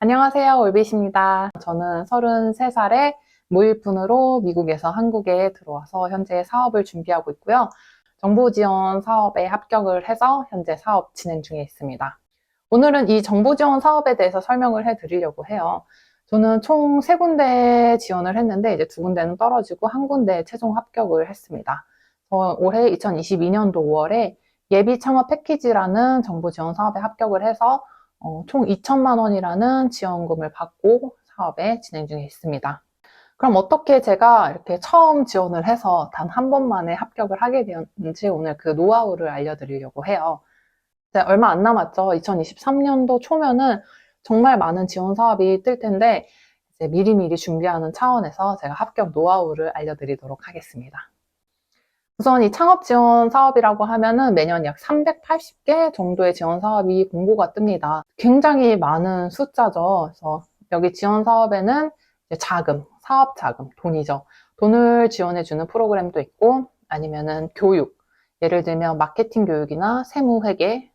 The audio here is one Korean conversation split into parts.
안녕하세요, 올빗입니다. 저는 33살에 무일푼으로 미국에서 한국에 들어와서 현재 사업을 준비하고 있고요. 정부 지원 사업에 합격을 해서 현재 사업 진행 중에 있습니다. 오늘은 이 정부 지원 사업에 대해서 설명을 해드리려고 해요. 저는 총 3군데 지원을 했는데 이제 2군데는 떨어지고 1군데 최종 합격을 했습니다. 올해 2022년도 5월에 예비 창업 패키지라는 정부 지원 사업에 합격을 해서 총 2천만 원이라는 지원금을 받고 사업에 진행 중에 있습니다. 그럼 어떻게 제가 이렇게 처음 지원을 해서 단 한 번만에 합격을 하게 되었는지 오늘 그 노하우를 알려드리려고 해요. 이제 얼마 안 남았죠. 2023년도 초면은 정말 많은 지원 사업이 뜰 텐데 이제 미리미리 준비하는 차원에서 제가 합격 노하우를 알려드리도록 하겠습니다. 우선 이 창업 지원 사업이라고 하면은 매년 약 380개 정도의 지원 사업이 공고가 뜹니다. 굉장히 많은 숫자죠. 그래서 여기 지원 사업에는 이제 자금, 사업 자금, 돈이죠. 돈을 지원해주는 프로그램도 있고 아니면은 교육, 예를 들면 마케팅 교육이나 세무 회계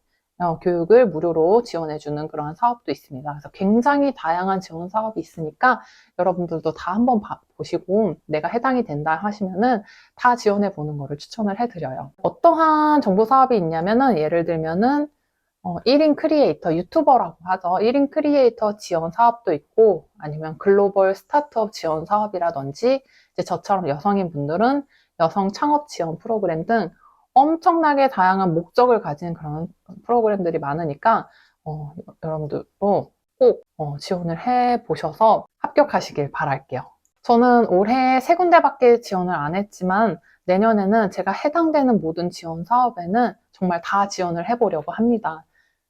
교육을 무료로 지원해주는 그런 사업도 있습니다. 그래서 굉장히 다양한 지원 사업이 있으니까 여러분들도 다 한번 보시고 내가 해당이 된다 하시면은 다 지원해 보는 거를 추천을 해드려요. 어떠한 정보 사업이 있냐면은 예를 들면은 1인 크리에이터, 유튜버라고 하죠. 1인 크리에이터 지원 사업도 있고 아니면 글로벌 스타트업 지원 사업이라든지 이제 저처럼 여성인 분들은 여성 창업 지원 프로그램 등 엄청나게 다양한 목적을 가진 그런 프로그램들이 많으니까 여러분들도 꼭 지원을 해 보셔서 합격하시길 바랄게요. 저는 올해 3군데밖에 지원을 안 했지만 내년에는 제가 해당되는 모든 지원 사업에는 정말 다 지원을 해보려고 합니다.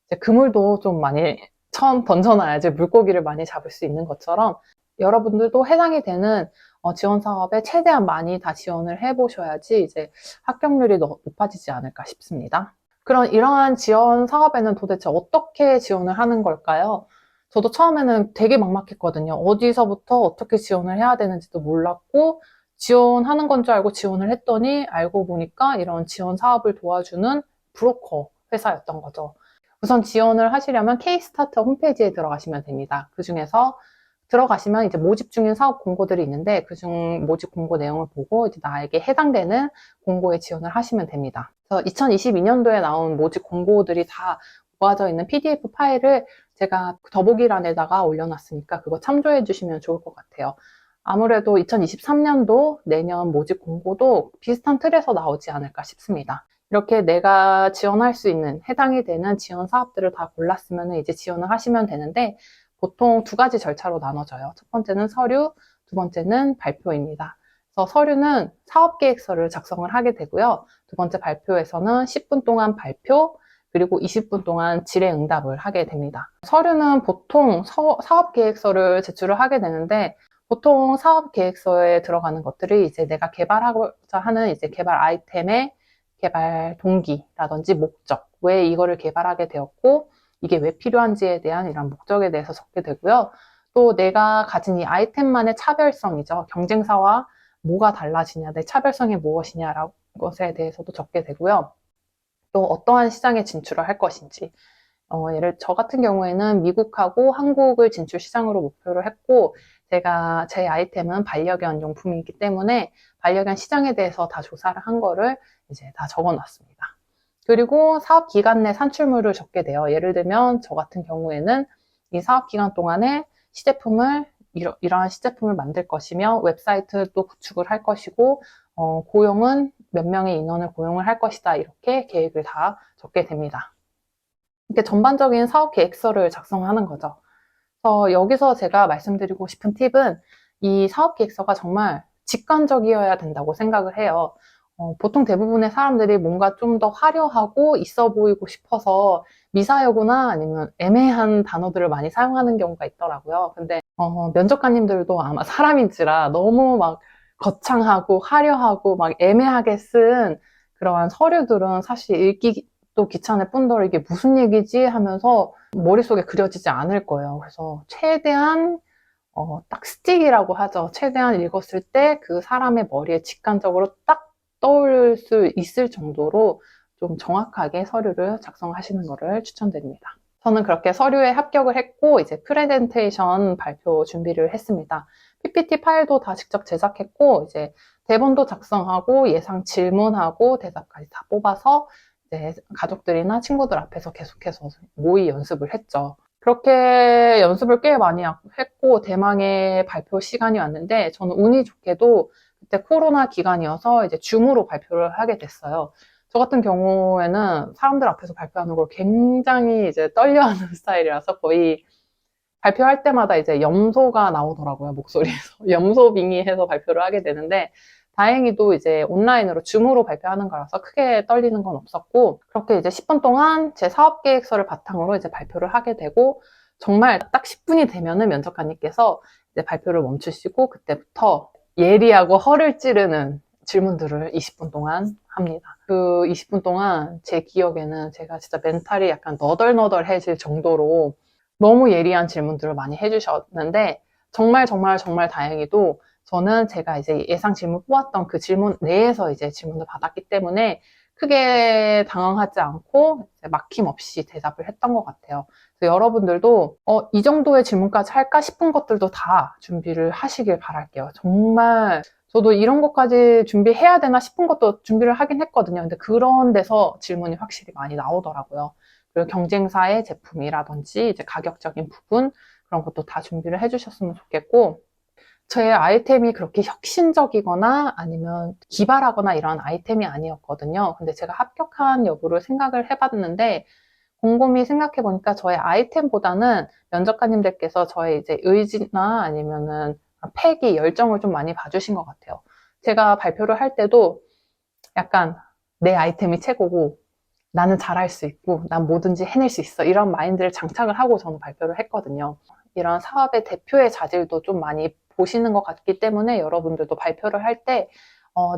이제 그물도 좀 많이 처음 던져놔야지 물고기를 많이 잡을 수 있는 것처럼 여러분들도 해당이 되는 지원 사업에 최대한 많이 다 지원을 해보셔야지 이제 합격률이 높아지지 않을까 싶습니다. 그럼 이러한 지원 사업에는 도대체 어떻게 지원을 하는 걸까요? 저도 처음에는 되게 막막했거든요. 어디서부터 어떻게 지원을 해야 되는지도 몰랐고 지원하는 건 줄 알고 지원을 했더니 알고 보니까 이런 지원 사업을 도와주는 브로커 회사였던 거죠. 우선 지원을 하시려면 K-스타트 홈페이지에 들어가시면 됩니다. 그 중에서 들어가시면 이제 모집 중인 사업 공고들이 있는데 그중 모집 공고 내용을 보고 이제 나에게 해당되는 공고에 지원을 하시면 됩니다. 그래서 2022년도에 나온 모집 공고들이 다 모아져 있는 PDF 파일을 제가 더보기란에다가 올려놨으니까 그거 참조해 주시면 좋을 것 같아요. 아무래도 2023년도 내년 모집 공고도 비슷한 틀에서 나오지 않을까 싶습니다. 이렇게 내가 지원할 수 있는 해당이 되는 지원 사업들을 다 골랐으면 이제 지원을 하시면 되는데 보통 2가지 절차로 나눠져요. 첫 번째는 서류, 2번째는 발표입니다. 그래서 서류는 사업계획서를 작성을 하게 되고요. 2번째 발표에서는 10분 동안 발표, 그리고 20분 동안 질의응답을 하게 됩니다. 서류는 보통 사업계획서를 제출을 하게 되는데 보통 사업계획서에 들어가는 것들이 이제 내가 개발하고자 하는 이제 개발 아이템의 개발 동기라든지 목적, 왜 이거를 개발하게 되었고 이게 왜 필요한지에 대한 이런 목적에 대해서 적게 되고요. 또 내가 가진 이 아이템만의 차별성이죠. 경쟁사와 뭐가 달라지냐, 내 차별성이 무엇이냐라는 것에 대해서도 적게 되고요. 또 어떠한 시장에 진출을 할 것인지, 저 같은 경우에는 미국하고 한국을 진출 시장으로 목표를 했고, 제 아이템은 반려견 용품이기 때문에 반려견 시장에 대해서 다 조사를 한 거를 이제 다 적어 놨습니다. 그리고 사업 기간 내 산출물을 적게 돼요. 예를 들면 저 같은 경우에는 이 사업 기간 동안에 이러한 시제품을 만들 것이며 웹사이트도 구축을 할 것이고 고용은 몇 명의 인원을 고용을 할 것이다. 이렇게 계획을 다 적게 됩니다. 이렇게 전반적인 사업 계획서를 작성하는 거죠. 그래서 여기서 제가 말씀드리고 싶은 팁은 이 사업 계획서가 정말 직관적이어야 된다고 생각을 해요. 보통 대부분의 사람들이 뭔가 좀 더 화려하고 있어 보이고 싶어서 미사여구나 아니면 애매한 단어들을 많이 사용하는 경우가 있더라고요. 근데 면접관님들도 아마 사람인지라 너무 막 거창하고 화려하고 막 애매하게 쓴 그러한 서류들은 사실 읽기도 귀찮을 뿐더러 이게 무슨 얘기지 하면서 머릿속에 그려지지 않을 거예요. 그래서 최대한 딱 스틱이라고 하죠. 최대한 읽었을 때 그 사람의 머리에 직관적으로 딱 떠올 수 있을 정도로 좀 정확하게 서류를 작성하시는 것을 추천드립니다. 저는 그렇게 서류에 합격을 했고 이제 프레젠테이션 발표 준비를 했습니다. PPT 파일도 다 직접 제작했고 이제 대본도 작성하고 예상 질문하고 대답까지 다 뽑아서 이제 가족들이나 친구들 앞에서 계속해서 모의 연습을 했죠. 그렇게 연습을 꽤 많이 했고 대망의 발표 시간이 왔는데 저는 운이 좋게도 그때 코로나 기간이어서 이제 줌으로 발표를 하게 됐어요. 저 같은 경우에는 사람들 앞에서 발표하는 걸 굉장히 이제 떨려하는 스타일이라서 거의 발표할 때마다 이제 염소가 나오더라고요, 목소리에서. 염소 빙의해서 발표를 하게 되는데, 다행히도 이제 온라인으로 줌으로 발표하는 거라서 크게 떨리는 건 없었고, 그렇게 이제 10분 동안 제 사업 계획서를 바탕으로 이제 발표를 하게 되고, 정말 딱 10분이 되면은 면접관님께서 이제 발표를 멈추시고, 그때부터 예리하고 허를 찌르는 질문들을 20분 동안 합니다. 그 20분 동안 제 기억에는 제가 진짜 멘탈이 약간 너덜너덜해질 정도로 너무 예리한 질문들을 많이 해주셨는데 정말 다행히도 저는 제가 이제 예상 질문 뽑았던 그 질문 내에서 이제 질문을 받았기 때문에 크게 당황하지 않고 막힘없이 대답을 했던 것 같아요. 그래서 여러분들도 이 정도의 질문까지 할까 싶은 것들도 다 준비를 하시길 바랄게요. 정말 저도 이런 것까지 준비해야 되나 싶은 것도 준비를 하긴 했거든요. 근데 그런 데서 질문이 확실히 많이 나오더라고요. 그리고 경쟁사의 제품이라든지 이제 가격적인 부분 그런 것도 다 준비를 해주셨으면 좋겠고 제 아이템이 그렇게 혁신적이거나 아니면 기발하거나 이런 아이템이 아니었거든요. 근데 제가 합격한 여부를 생각을 해봤는데 곰곰이 생각해보니까 저의 아이템보다는 면접관님들께서 저의 이제 의지나 아니면은 패기, 열정을 좀 많이 봐주신 것 같아요. 제가 발표를 할 때도 약간 내 아이템이 최고고 나는 잘할 수 있고 난 뭐든지 해낼 수 있어 이런 마인드를 장착을 하고 저는 발표를 했거든요. 이런 사업의 대표의 자질도 좀 많이 보시는 것 같기 때문에 여러분들도 발표를 할 때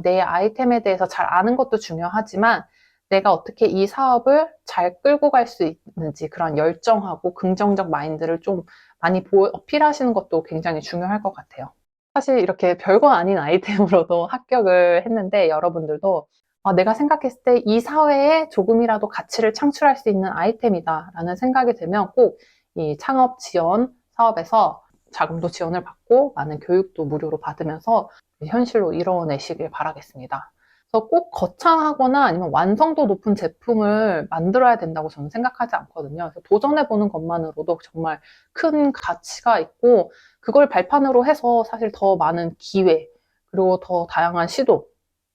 내 아이템에 대해서 잘 아는 것도 중요하지만 내가 어떻게 이 사업을 잘 끌고 갈 수 있는지 그런 열정하고 긍정적 마인드를 좀 많이 어필하시는 것도 굉장히 중요할 것 같아요. 사실 이렇게 별거 아닌 아이템으로도 합격을 했는데 여러분들도 내가 생각했을 때 이 사회에 조금이라도 가치를 창출할 수 있는 아이템이다 라는 생각이 들면 꼭 이 창업 지원 사업에서 자금도 지원을 받고 많은 교육도 무료로 받으면서 현실로 이뤄내시길 바라겠습니다. 그래서 꼭 거창하거나 아니면 완성도 높은 제품을 만들어야 된다고 저는 생각하지 않거든요. 그래서 도전해보는 것만으로도 정말 큰 가치가 있고 그걸 발판으로 해서 사실 더 많은 기회 그리고 더 다양한 시도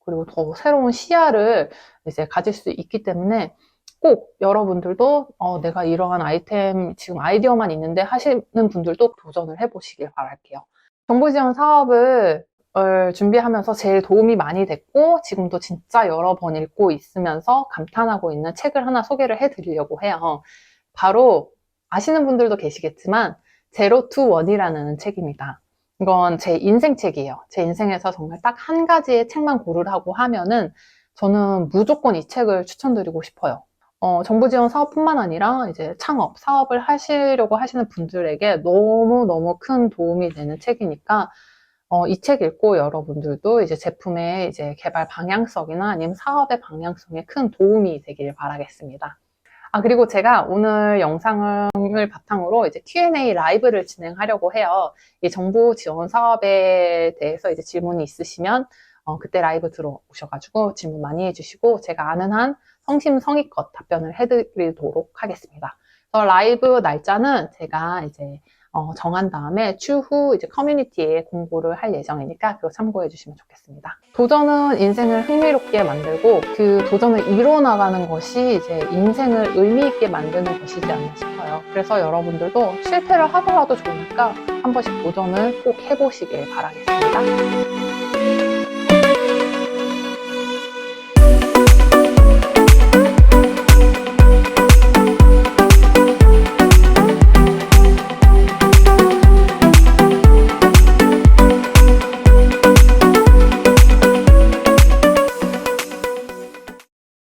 그리고 더 새로운 시야를 이제 가질 수 있기 때문에 꼭 여러분들도 내가 이러한 아이템 지금 아이디어만 있는데 하시는 분들도 도전을 해보시길 바랄게요. 정부지원 사업을 준비하면서 제일 도움이 많이 됐고 지금도 진짜 여러 번 읽고 있으면서 감탄하고 있는 책을 하나 소개를 해드리려고 해요. 바로 아시는 분들도 계시겠지만 제로 투 원이라는 책입니다. 이건 제 인생 책이에요. 제 인생에서 정말 딱 한 가지의 책만 고르라고 하면은 저는 무조건 이 책을 추천드리고 싶어요. 정부 지원 사업뿐만 아니라 이제 창업, 사업을 하시려고 하시는 분들에게 너무너무 큰 도움이 되는 책이니까 이 책 읽고 여러분들도 이제 제품의 이제 개발 방향성이나 아니면 사업의 방향성에 큰 도움이 되길 바라겠습니다. 그리고 제가 오늘 영상을 바탕으로 이제 Q&A 라이브를 진행하려고 해요. 이 정부 지원 사업에 대해서 이제 질문이 있으시면 그때 라이브 들어오셔가지고 질문 많이 해주시고 제가 아는 한 성심성의껏 답변을 해드리도록 하겠습니다. 그래서 라이브 날짜는 제가 이제 정한 다음에 추후 이제 커뮤니티에 공고를 할 예정이니까 그거 참고해 주시면 좋겠습니다. 도전은 인생을 흥미롭게 만들고 그 도전을 이뤄나가는 것이 이제 인생을 의미 있게 만드는 것이지 않나 싶어요. 그래서 여러분들도 실패를 하더라도 좋으니까 한 번씩 도전을 꼭 해보시길 바라겠습니다.